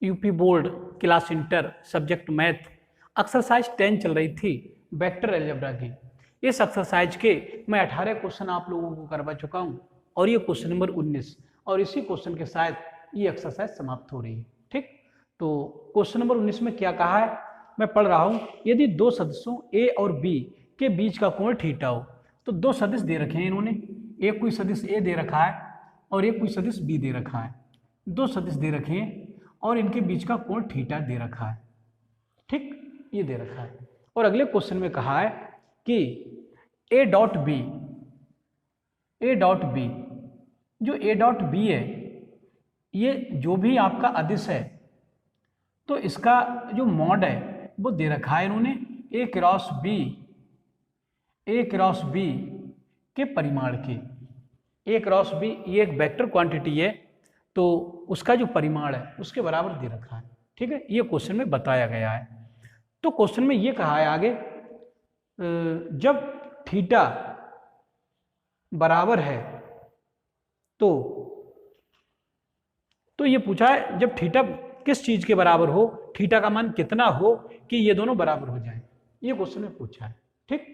UP board class inter subject math exercise 10 चल रही थी वेक्टर अलजेब्रा की। इस एक्सरसाइज के मैं 18 क्वेश्चन आप लोगों को करवा चुका हूं और ये क्वेश्चन नंबर 19 और इसी क्वेश्चन के साथ ये एक्सरसाइज समाप्त हो रही है। ठीक, तो क्वेश्चन नंबर 19 में क्या कहा है मैं पढ़ रहा हूं। यदि दो सदिशों ए और बी के बीच का कोण थीटा हो, तो दो सदिश दे रखे हैं इन्होंने, एक कोई सदिश ए दे रखा है और एक कोई सदिश बी दे रखा है। दो सदिश दे रखे हैं और इनके बीच का कोण थीटा दे रखा है। ठीक, ये दे रखा है। और अगले क्वेश्चन में कहा है कि ए डॉट बी जो ए डॉट बी है, ये जो भी आपका अदिश है तो इसका जो मॉड है वो दे रखा है इन्होंने ए क्रॉस बी के परिमाण के। ए क्रॉस बी ये एक वेक्टर क्वांटिटी है, तो उसका जो परिमाण है उसके बराबर दे रखा है। ठीक है, ये क्वेश्चन में बताया गया है। तो क्वेश्चन में ये कहा है आगे, जब थीटा बराबर है तो ये पूछा है जब थीटा किस चीज के बराबर हो, थीटा का मान कितना हो कि ये दोनों बराबर हो जाए, ये क्वेश्चन में पूछा है। ठीक,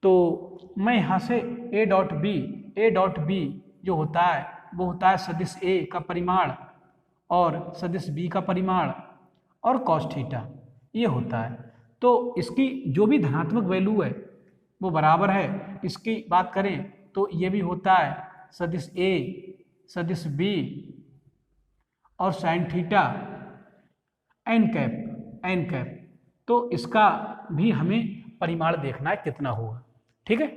तो मैं यहां से ए डॉट बी जो होता है वो होता है सदिश ए का परिमाण और सदिश बी का परिमाण और कॉस थीटा ये होता है। तो इसकी जो भी धनात्मक वैल्यू है वो बराबर है। इसकी बात करें तो ये भी होता है सदिश ए सदिश बी और साइन थीटा एन कैप। तो इसका भी हमें परिमाण देखना है कितना होगा। ठीक है,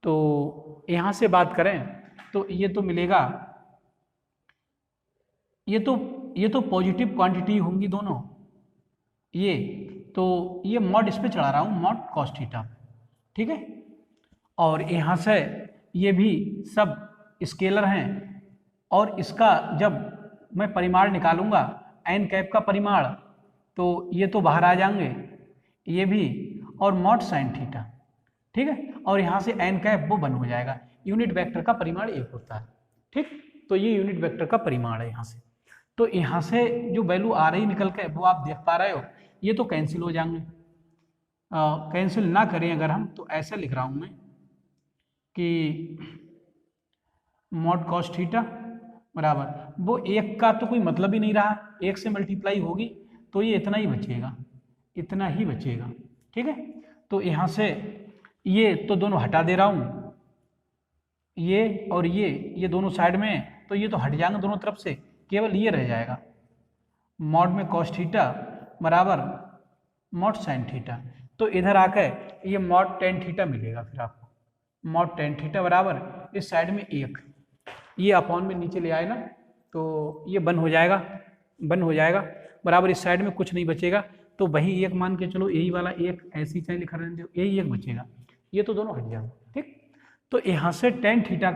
तो यहां से बात करें तो ये तो मिलेगा, ये तो पॉजिटिव क्वांटिटी होंगी दोनों, ये तो ये मॉड इस पे चढ़ा रहा हूं, मॉड कॉस थीटा। ठीक है, और यहाँ से ये भी सब स्केलर हैं और इसका जब मैं परिमाण निकालूंगा एन कैप का परिमाण तो ये तो बाहर आ जाएंगे ये भी, और मॉड साइन थीटा। ठीक है, और यहाँ से एन कैप वो बन हो जाएगा। यूनिट वेक्टर का परिमाण एक होता है। ठीक, तो ये यूनिट वेक्टर का परिमाण है यहाँ से। तो यहाँ से जो वैल्यू आ रही निकल के वो आप देख पा रहे हो, ये तो कैंसिल हो जाएंगे। कैंसिल ना करें अगर हम तो ऐसा लिख रहा हूँ मैं कि मॉड कॉस थीटा बराबर, वो एक का तो कोई मतलब ही नहीं रहा, एक से मल्टीप्लाई होगी तो ये इतना ही बचेगा। ठीक है, तो यहाँ से ये तो दोनों हटा दे रहा हूँ, ये और ये दोनों साइड में, तो ये तो हट जाएंगे दोनों तरफ से, केवल ये रह जाएगा मॉड में कॉस थीटा बराबर मॉड साइन थीटा। तो इधर आकर ये मॉड टेन थीटा मिलेगा। फिर आपको मॉड टेन थीटा बराबर इस साइड में एक, ये अपॉन में नीचे ले आए ना तो ये बन हो जाएगा बराबर, इस साइड में कुछ नहीं बचेगा तो वही एक मान के चलो, यही वाला एक ऐसी चाहे लिखा रहने दो, यही एक बचेगा, ये तो दोनों हट जाएंगे। ठीक, तो यहाँ से टेन थीटा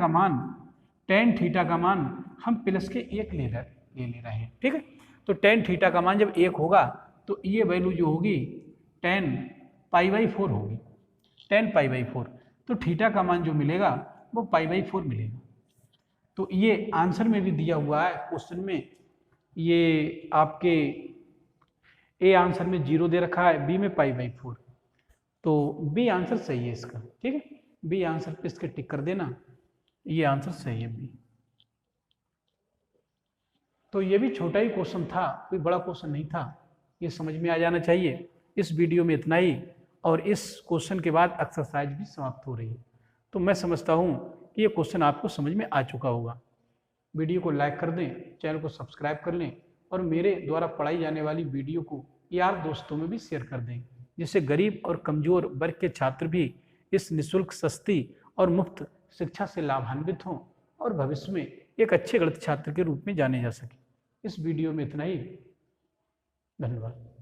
का मान हम प्लस के एक ले ले रहे हैं। ठीक है, तो टेन थीटा का मान जब एक होगा तो ये वैल्यू जो होगी 10 पाई/4 होगी, 10 पाई/4। तो थीटा का मान जो मिलेगा वो पाई/4 मिलेगा। तो ये आंसर में भी दिया हुआ है क्वेश्चन में, ये आपके ए आंसर में 0 दे रखा है, बी में पाई/4, तो बी आंसर सही है इसका। ठीक है, बी आंसर पे इसके टिक कर देना, ये आंसर सही है बी। तो ये भी छोटा ही क्वेश्चन था, कोई बड़ा क्वेश्चन नहीं था, ये समझ में आ जाना चाहिए। इस वीडियो में इतना ही, और इस क्वेश्चन के बाद एक्सरसाइज भी समाप्त हो रही है। तो मैं समझता हूँ कि ये क्वेश्चन आपको समझ में आ चुका होगा। वीडियो को लाइक कर दें, चैनल को सब्सक्राइब कर लें और मेरे द्वारा पढ़ाई जाने वाली वीडियो को यार दोस्तों में भी शेयर कर दें, जिससे गरीब और कमज़ोर वर्ग के छात्र भी इस निःशुल्क, सस्ती और मुफ्त शिक्षा से लाभान्वित हों और भविष्य में एक अच्छे गणित छात्र के रूप में जाने जा सके। इस वीडियो में इतना ही, धन्यवाद।